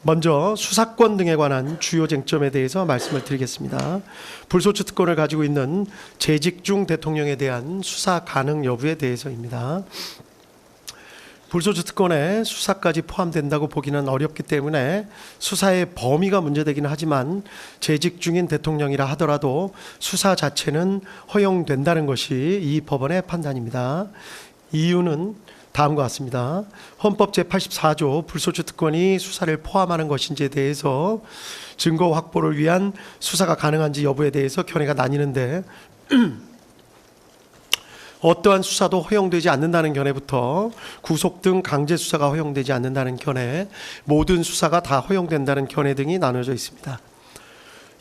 먼저 수사권 등에 관한 주요 쟁점에 대해서 말씀을 드리겠습니다. 불소추 특권을 가지고 있는 재직 중 대통령에 대한 수사 가능 여부에 대해서입니다. 불소추 특권에 수사까지 포함된다고 보기는 어렵기 때문에 수사의 범위가 문제되기는 하지만 재직 중인 대통령이라 하더라도 수사 자체는 허용된다는 것이 이 법원의 판단입니다. 이유는 다음과 같습니다. 헌법 제84조 불소추 특권이 수사를 포함하는 것인지에 대해서 증거 확보를 위한 수사가 가능한지 여부에 대해서 견해가 나뉘는데 어떠한 수사도 허용되지 않는다는 견해부터 구속 등 강제 수사가 허용되지 않는다는 견해, 모든 수사가 다 허용된다는 견해 등이 나눠져 있습니다.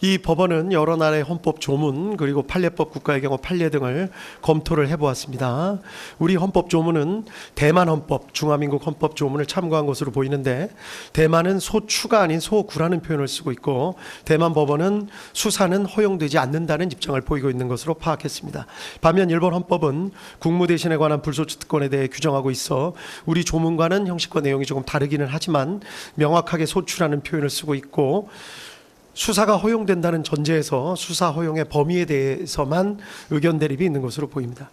이 법원은 여러 나라의 헌법 조문 그리고 판례법 국가의 경우 판례 등을 검토를 해보았습니다. 우리 헌법 조문은 대만 헌법, 중화민국 헌법 조문을 참고한 것으로 보이는데 대만은 소추가 아닌 소구라는 표현을 쓰고 있고 대만 법원은 수사는 허용되지 않는다는 입장을 보이고 있는 것으로 파악했습니다. 반면 일본 헌법은 국무대신에 관한 불소추 특권에 대해 규정하고 있어 우리 조문과는 형식과 내용이 조금 다르기는 하지만 명확하게 소추라는 표현을 쓰고 있고 수사가 허용된다는 전제에서 수사 허용의 범위에 대해서만 의견 대립이 있는 것으로 보입니다.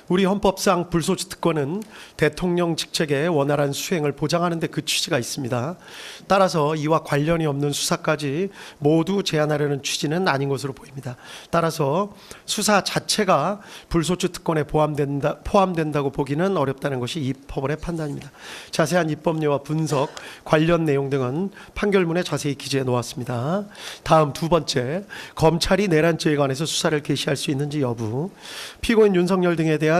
우리 헌법상 불소추 특권은 대통령 직책의 원활한 수행을 보장하는 데 그 취지가 있습니다. 따라서 이와 관련이 없는 수사까지 모두 제한하려는 취지는 아닌 것으로 보입니다. 따라서 수사 자체가 불소추 특권에 포함된다고 보기는 어렵다는 것이 이 법원의 판단입니다. 자세한 입법례와 분석, 관련 내용 등은 판결문에 자세히 기재해 놓았습니다. 다음 두 번째, 검찰이 내란죄에 관해서 수사를 개시할 수 있는지 여부. 피고인 윤석열 등에 대한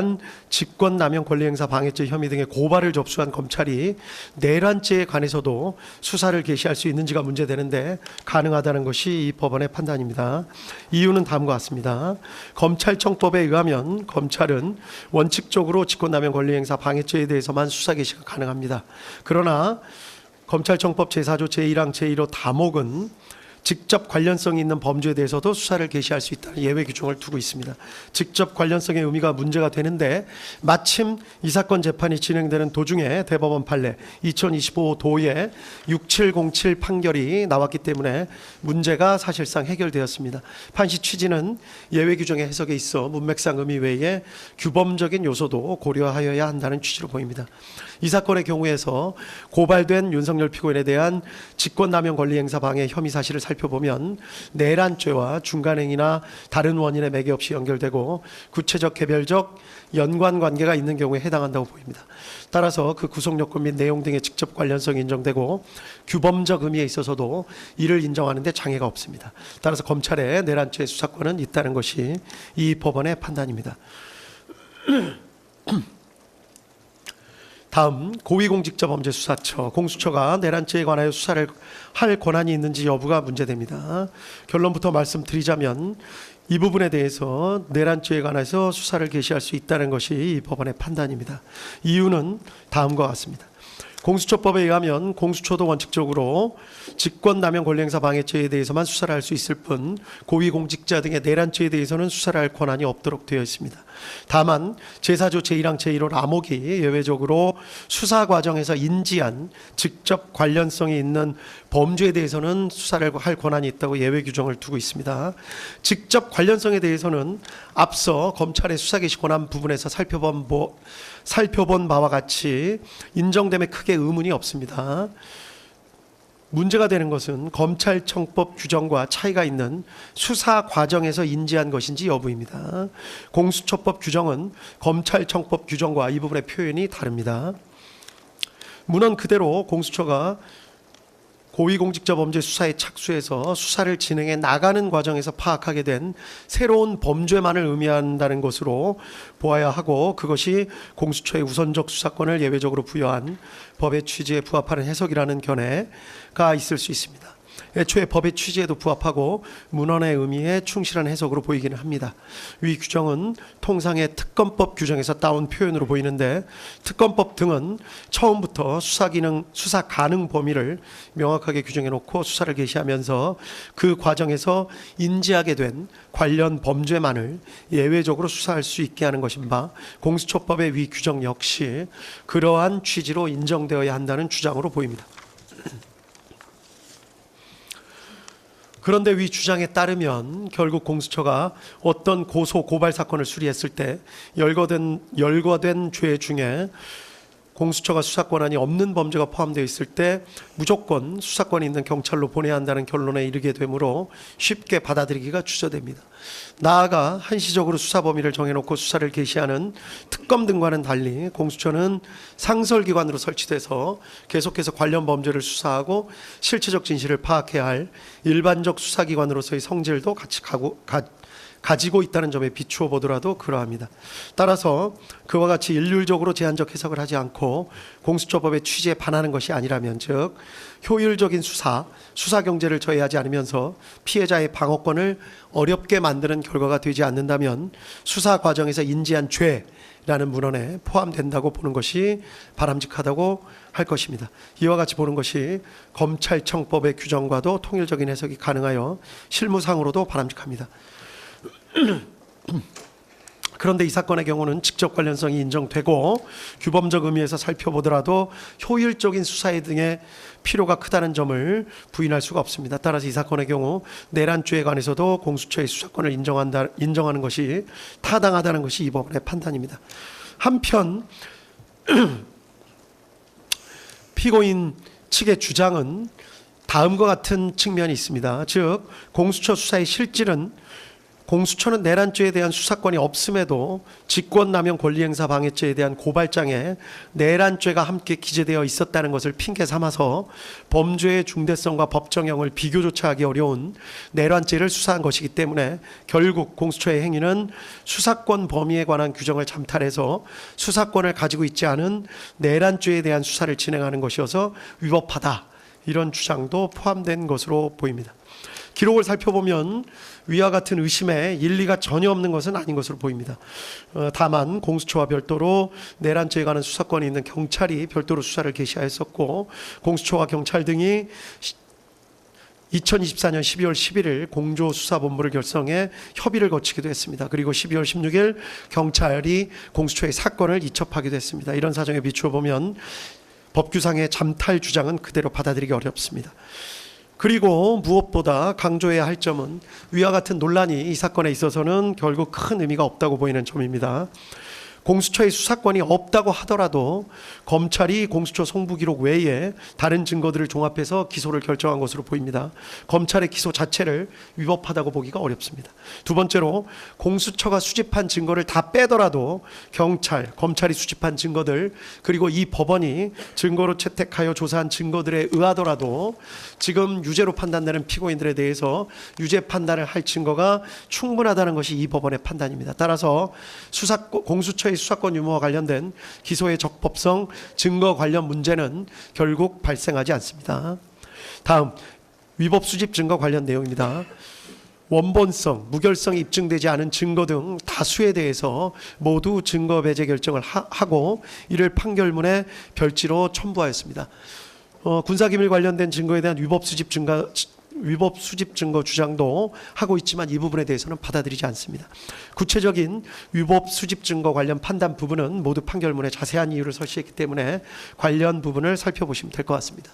직권남용 권리행사 방해죄 혐의 등의 고발을 접수한 검찰이 내란죄에 관해서도 수사를 개시할 수 있는지가 문제되는데 가능하다는 것이 이 법원의 판단입니다. 이유는 다음과 같습니다. 검찰청법에 의하면 검찰은 원칙적으로 직권남용 권리행사 방해죄에 대해서만 수사 개시가 가능합니다. 그러나 검찰청법 제4조 제1항 제1호 다목은 직접 관련성이 있는 범죄에 대해서도 수사를 개시할 수 있다는 예외 규정을 두고 있습니다. 직접 관련성의 의미가 문제가 되는데 마침 이 사건 재판이 진행되는 도중에 대법원 판례 2025 도의 6707 판결이 나왔기 때문에 문제가 사실상 해결되었습니다. 판시 취지는 예외 규정의 해석에 있어 문맥상 의미 외에 규범적인 요소도 고려하여야 한다는 취지로 보입니다. 이 사건의 경우에서 고발된 윤석열 피고인에 대한 직권남용 권리행사 방해 혐의 사실을 살펴보면 내란죄와 중간행위나 다른 원인에 매개 없이 연결되고 구체적 개별적 연관관계가 있는 경우에 해당한다고 보입니다. 따라서 그 구속요건 및 내용 등의 직접 관련성이 인정되고 규범적 의미에 있어서도 이를 인정하는 데 장애가 없습니다. 따라서 검찰의 내란죄 수사권은 있다는 것이 이 법원의 판단입니다. 다음 고위공직자범죄수사처 공수처가 내란죄에 관하여 수사를 할 권한이 있는지 여부가 문제됩니다. 결론부터 말씀드리자면 이 부분에 대해서 내란죄에 관해서 수사를 개시할 수 있다는 것이 이 법원의 판단입니다. 이유는 다음과 같습니다. 공수처법에 의하면 공수처도 원칙적으로 직권남용 권리행사 방해죄에 대해서만 수사를 할 수 있을 뿐 고위공직자 등의 내란죄에 대해서는 수사를 할 권한이 없도록 되어 있습니다. 다만 제4조 제1항 제1호 라목이 예외적으로 수사 과정에서 인지한 직접 관련성이 있는 범죄에 대해서는 수사를 할 권한이 있다고 예외 규정을 두고 있습니다. 직접 관련성에 대해서는 앞서 검찰의 수사 개시 권한 부분에서 살펴본 바와 같이 인정됨에 크게 의문이 없습니다. 문제가 되는 것은 검찰청법 규정과 차이가 있는 수사 과정에서 인지한 것인지 여부입니다. 공수처법 규정은 검찰청법 규정과 이 부분의 표현이 다릅니다. 문헌 그대로 공수처가 고위공직자범죄 수사에 착수해서 수사를 진행해 나가는 과정에서 파악하게 된 새로운 범죄만을 의미한다는 것으로 보아야 하고 그것이 공수처의 우선적 수사권을 예외적으로 부여한 법의 취지에 부합하는 해석이라는 견해가 있을 수 있습니다. 애초에 법의 취지에도 부합하고 문헌의 의미에 충실한 해석으로 보이기는 합니다. 위 규정은 통상의 특검법 규정에서 따온 표현으로 보이는데 특검법 등은 처음부터 수사 가능 범위를 명확하게 규정해 놓고 수사를 개시하면서 그 과정에서 인지하게 된 관련 범죄만을 예외적으로 수사할 수 있게 하는 것인 바 공수처법의 위 규정 역시 그러한 취지로 인정되어야 한다는 주장으로 보입니다. 그런데 위 주장에 따르면 결국 공수처가 어떤 고소 고발 사건을 수리했을 때 열거된 죄 중에 공수처가 수사 권한이 없는 범죄가 포함되어 있을 때 무조건 수사권이 있는 경찰로 보내야 한다는 결론에 이르게 되므로 쉽게 받아들이기가 주저됩니다. 나아가 한시적으로 수사 범위를 정해놓고 수사를 개시하는 특검 등과는 달리 공수처는 상설기관으로 설치돼서 계속해서 관련 범죄를 수사하고 실체적 진실을 파악해야 할 일반적 수사기관으로서의 성질도 같이 가지고 있다는 점에 비추어 보더라도 그러합니다. 따라서 그와 같이 일률적으로 제한적 해석을 하지 않고 공수처법의 취지에 반하는 것이 아니라면, 즉 효율적인 수사 경제를 저해하지 않으면서 피해자의 방어권을 어렵게 만드는 결과가 되지 않는다면 수사 과정에서 인지한 죄라는 문헌에 포함된다고 보는 것이 바람직하다고 할 것입니다. 이와 같이 보는 것이 검찰청법의 규정과도 통일적인 해석이 가능하여 실무상으로도 바람직합니다. 그런데 이 사건의 경우는 직접 관련성이 인정되고 규범적 의미에서 살펴보더라도 효율적인 수사에 등의 필요가 크다는 점을 부인할 수가 없습니다. 따라서 이 사건의 경우 내란죄에 관해서도 공수처의 수사권을 인정하는 것이 타당하다는 것이 이 법원의 판단입니다. 한편 피고인 측의 주장은 다음과 같은 측면이 있습니다. 즉 공수처 수사의 실질은 공수처는 내란죄에 대한 수사권이 없음에도 직권남용 권리행사 방해죄에 대한 고발장에 내란죄가 함께 기재되어 있었다는 것을 핑계 삼아서 범죄의 중대성과 법정형을 비교조차 하기 어려운 내란죄를 수사한 것이기 때문에 결국 공수처의 행위는 수사권 범위에 관한 규정을 잠탈해서 수사권을 가지고 있지 않은 내란죄에 대한 수사를 진행하는 것이어서 위법하다, 이런 주장도 포함된 것으로 보입니다. 기록을 살펴보면 위와 같은 의심에 일리가 전혀 없는 것은 아닌 것으로 보입니다. 다만 공수처와 별도로 내란죄에 관한 수사권이 있는 경찰이 별도로 수사를 개시하였었고, 공수처와 경찰 등이 2024년 12월 11일 공조수사본부를 결성해 협의를 거치기도 했습니다. 그리고 12월 16일 경찰이 공수처의 사건을 이첩하기도 했습니다. 이런 사정에 비추어 보면 법규상의 잠탈 주장은 그대로 받아들이기 어렵습니다. 그리고 무엇보다 강조해야 할 점은 위와 같은 논란이 이 사건에 있어서는 결국 큰 의미가 없다고 보이는 점입니다. 공수처의 수사권이 없다고 하더라도 검찰이 공수처 송부기록 외에 다른 증거들을 종합해서 기소를 결정한 것으로 보입니다. 검찰의 기소 자체를 위법하다고 보기가 어렵습니다. 두 번째로 공수처가 수집한 증거를 다 빼더라도 검찰이 수집한 증거들, 그리고 이 법원이 증거로 채택하여 조사한 증거들에 의하더라도 지금 유죄로 판단되는 피고인들에 대해서 유죄 판단을 할 증거가 충분하다는 것이 이 법원의 판단입니다. 따라서 공수처의 수사권 유무와 관련된 기소의 적법성, 증거 관련 문제는 결국 발생하지 않습니다. 다음, 위법 수집 증거 관련 내용입니다. 원본성, 무결성이 입증되지 않은 증거 등 다수에 대해서 모두 증거 배제 결정을 하고 이를 판결문에 별지로 첨부하였습니다. 군사기밀 관련된 증거에 대한 위법 수집 증거 주장도 하고 있지만 이 부분에 대해서는 받아들이지 않습니다. 구체적인 위법 수집 증거 관련 판단 부분은 모두 판결문에 자세한 이유를 설치했기 때문에 관련 부분을 살펴보시면 될 것 같습니다.